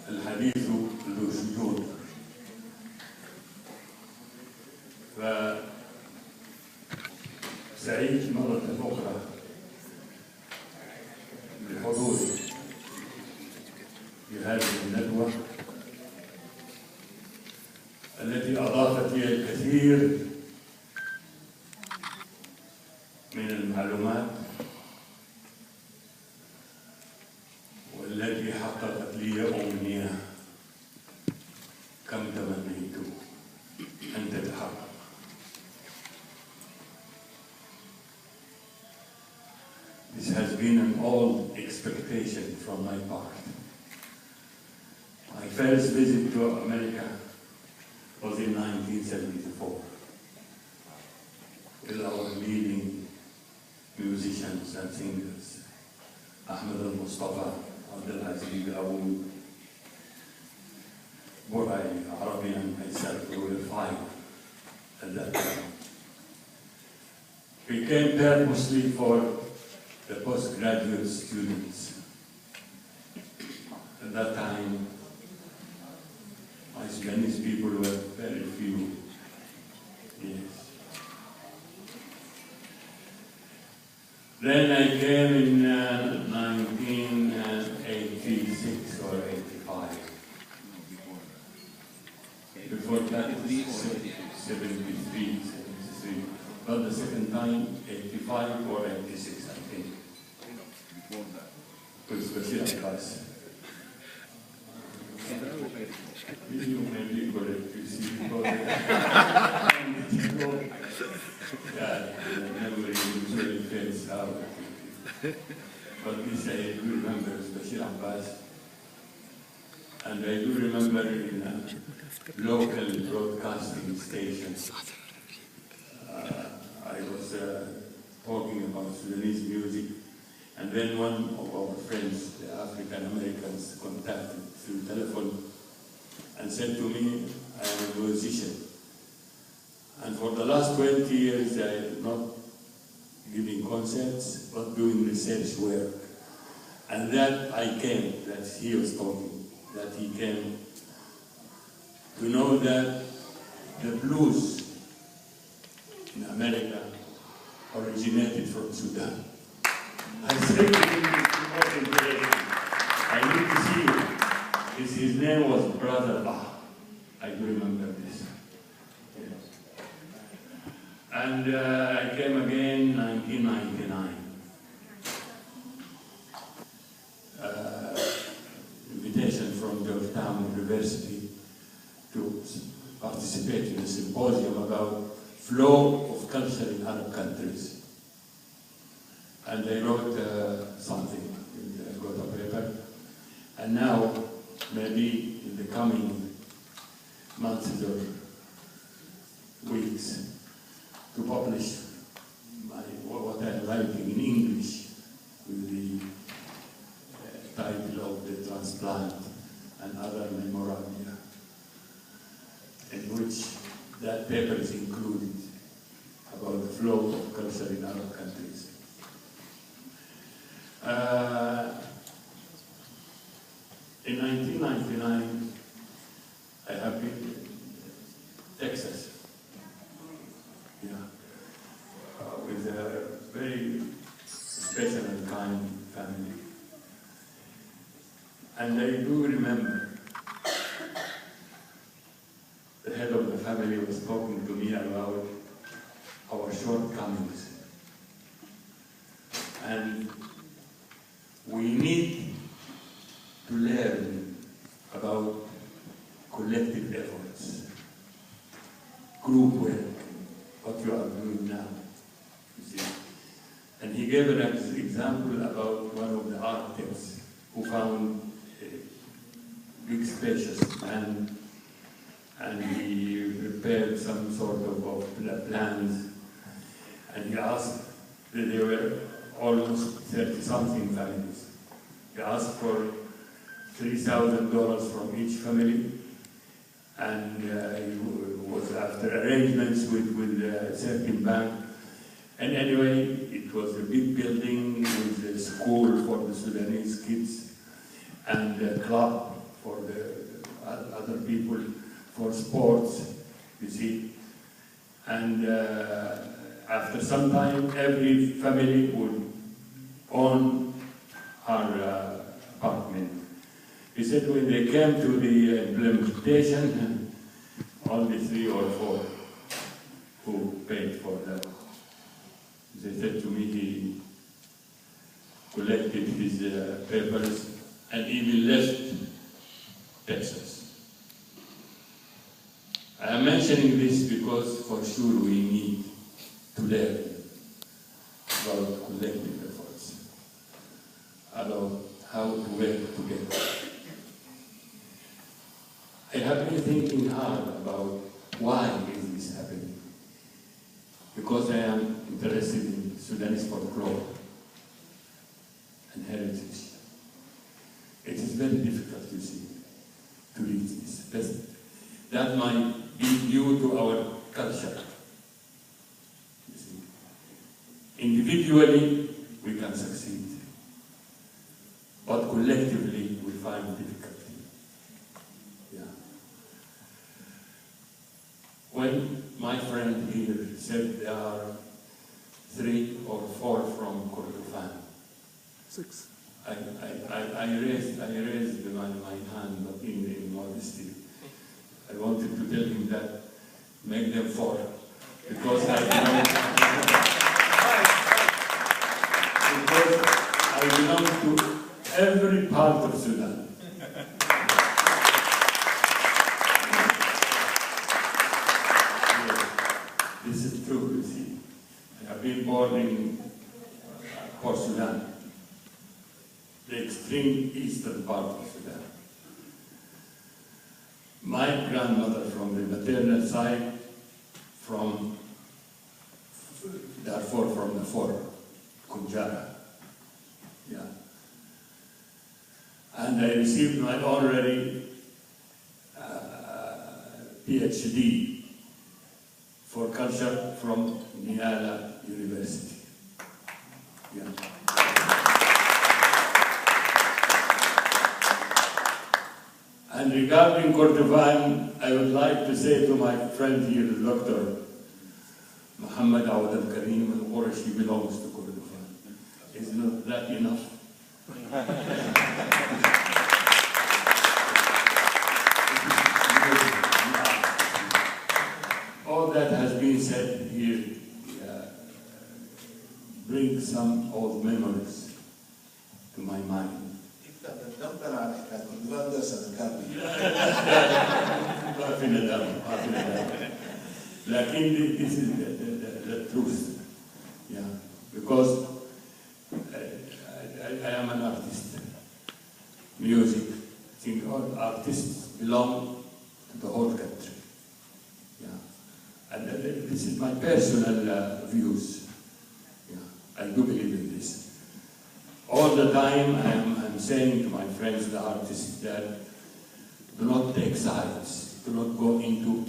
الحديث للشئون. فسعيد مرة أخرى بالحضور في هذه الندوة التي أضافت لي الكثير من المعلومات والتي حققت لي أمنية كم تمنيت أن تتحقق. This has been an old expectation from my part. My first visit to America was in 1974 with our leading musicians and singers, Ahmed al-Mustafa, Abdulaziz Dawood, Burai, Arabi, and myself. We were five at that time. We came there mostly for the postgraduate students. At that time, my Sudanese people were very few. Yes. Then I came in 1986 or 85. Before that, 73, 73. But the second time, 85 or 86, I think. Before that. With Bashir Abbas. You may be correct, you see, because yeah, the memory usually fades out. But this I do remember Bashir Abbas, and I do remember in a local broadcasting station. I was talking about Sudanese music, and then one of our friends, the African Americans, contacted through telephone and said to me, I am a musician. And for the last 20 years, I am not giving concerts, but doing research work. And that I came, that he was talking, that he came to know that the blues in America originated from Sudan. I said to him, I need to see him. His name was Brother Bah. I do remember this. Yes. And I came again in 1999. Invitation from Georgetown University to participate in a symposium about flow of culture in Arab countries. And I wrote something, I got a paper. And now, maybe in the coming months or weeks, to publish what I'm writing in English with the title of The Transplant and Other Memoranda, in which that paper is included about the flow of culture in Arab countries. In 1999, I have been in Texas, with a very special and kind family. And I do remember the head of the family was talking to me about our shortcomings. And we need to learn about collective efforts, group work, what you are doing now, you see. And he gave an example about one of the architects who found a big spacious land, and he prepared some sort of plans, and he asked that there were almost 30-something families. He asked for $3,000 from each family, and he was after arrangements with a certain bank. And anyway, it was a big building with a school for the Sudanese kids and a club for the other people, for sports, you see. And after some time, every family would own her apartment. He said when they came to the implementation, only 3 or 4 who paid for that. They said to me he collected his papers and even left Texas. I am mentioning this because for sure we need to learn about collective efforts, about how to work together. I have been thinking hard about why is this happening. Because I am interested in Sudanese folklore and heritage. It is very difficult, you see, to reach this. That might be due to our culture. You see. Individually, we can succeed, but collectively, we find difficulty. Yeah. When my friend here said there are 3 or 4 from Kordofan, 6. I raised my hand, but in modesty. I wanted to tell him that make them 4, because I belong to every part of Sudan. This is true, you see. I have been born in Port Sudan, the extreme eastern part of Sudan. My grandmother from the maternal side, from Darfur, from the Darfur, Kunjara. Yeah. And I received my honorary PhD for culture from Niala University. Yeah. And regarding Kordofan, I would like to say to my friend here, Dr. Muhammad Awad al-Karim al-Qurashi belongs to Kordofan. Is not that enough? All that has been said here brings some old memories to my mind. Lakin this is the truth, yeah, because I am an artist. Music, I think all artists belong to the whole country, yeah, and this is my personal views. Yeah, I do believe in this. All the time I'm saying to my friends, the artists, that do not take sides, do not go into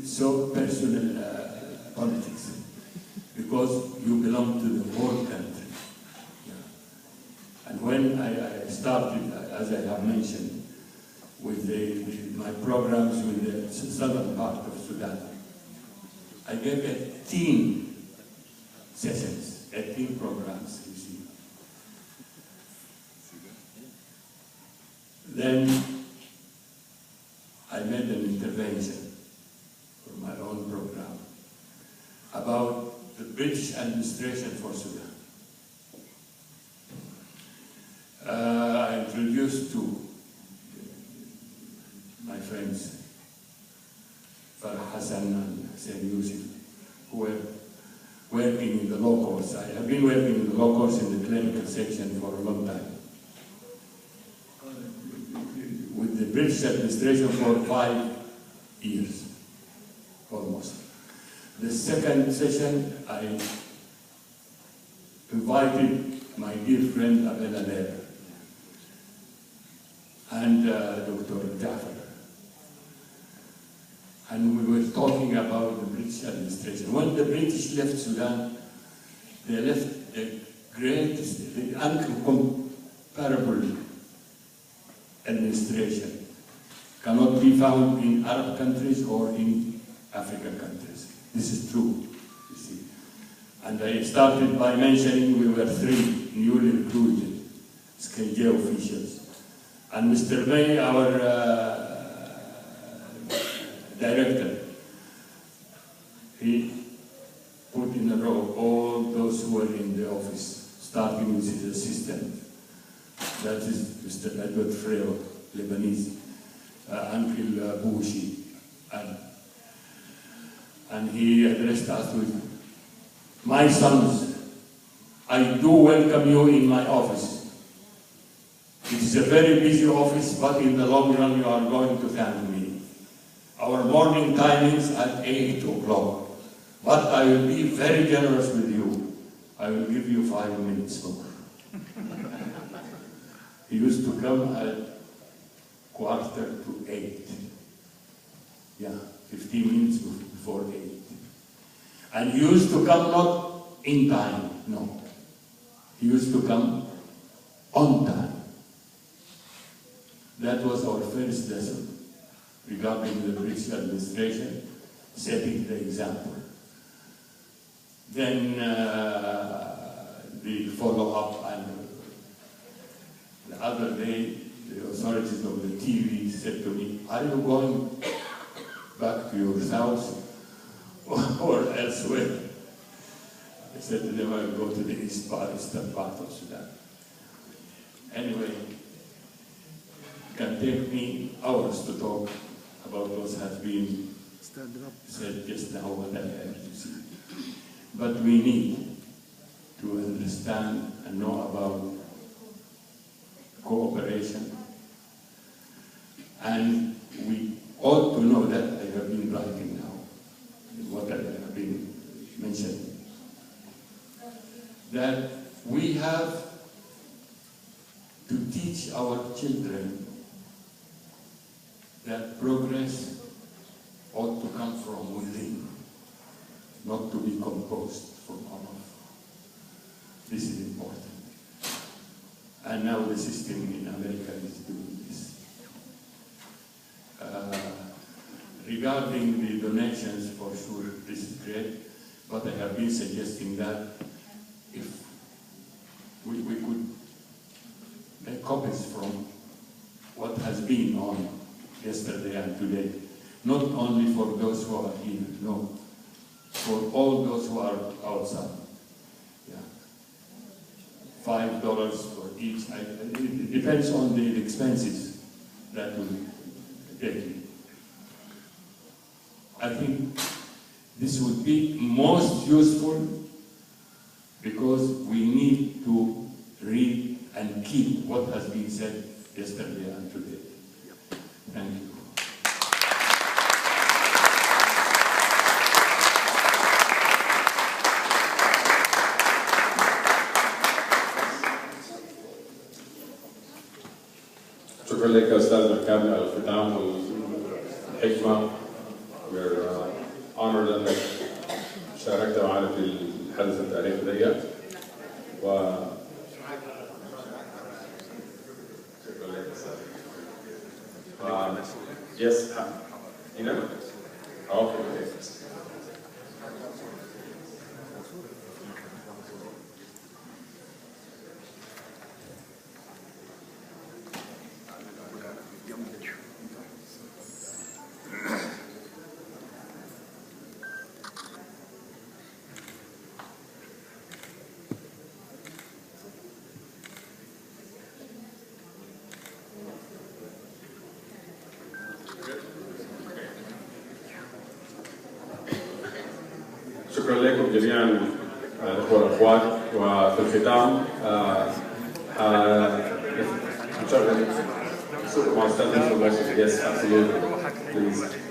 so personal politics, because you belong to the whole country. Yeah. And when I started, as I have mentioned, with my programs with the southern part of Sudan, I gave 18 sessions, 18 programs, you see. Then I made an intervention for my own program about the British administration for Sudan. I introduced to my friends Farah Hassan and Hussein Yusuf, who were working in the law course. I have been working in the law course in the clinical section for a long time, with the British administration for 5 years, almost. The second session, I invited my dear friend Abel Alair and Dr. Jafar. And we were talking about the British administration. When the British left Sudan, they left the greatest, the incomparable administration cannot be found in Arab countries or in African countries. This is true, you see. And I started by mentioning we were 3 newly recruited SKJ officials. And Mr. May, our director, he put in a row all those who were in the office, starting with his assistant. That is Mr. Edward Freo, Lebanese, Uncle Bouchi. And he addressed us with, "My sons, I do welcome you in my office. It is a very busy office, but in the long run you are going to thank me. Our morning timings at 8 o'clock, but I will be very generous with you. I will give you 5 minutes more." He used to come at 7:45. Yeah, 15 minutes before 8. And he used to come not in time, no. He used to come on time. That was our first lesson regarding the British administration, setting the example. Then the follow-up, and the other day, the authorities of the TV said to me, "Are you going back to your south or elsewhere?" I said to them, "I will go to the eastern part of Sudan." Anyway, it can take me hours to talk about what has been said just now, what I have to see. But we need to understand and know about cooperation, and we ought to know that I have been writing now, what I have been mentioning, that we have to teach our children that progress ought to come from within, not to be composed from above. This is important. And now the system in America is doing this. Regarding the donations, for sure, this is great, but I have been suggesting that if we could make copies from what has been on yesterday and today, not only for those who are here, no, for all those who are outside. Yeah. $5 for each. It depends on the expenses that will take. I think this would be most useful because we need to read and keep what has been said yesterday and today. Thank you. شكرا لك يا أستاذ الكابلي على الختام والحكمة. We're honored أنك شاركت معنا في الحدث التاريخي ده. Yes, you know? Okay. شكرا لكم جميعا الاخوه والاخوات. وفي الختام نشغل صوت مع استاذ. Yes, absolutely. Please.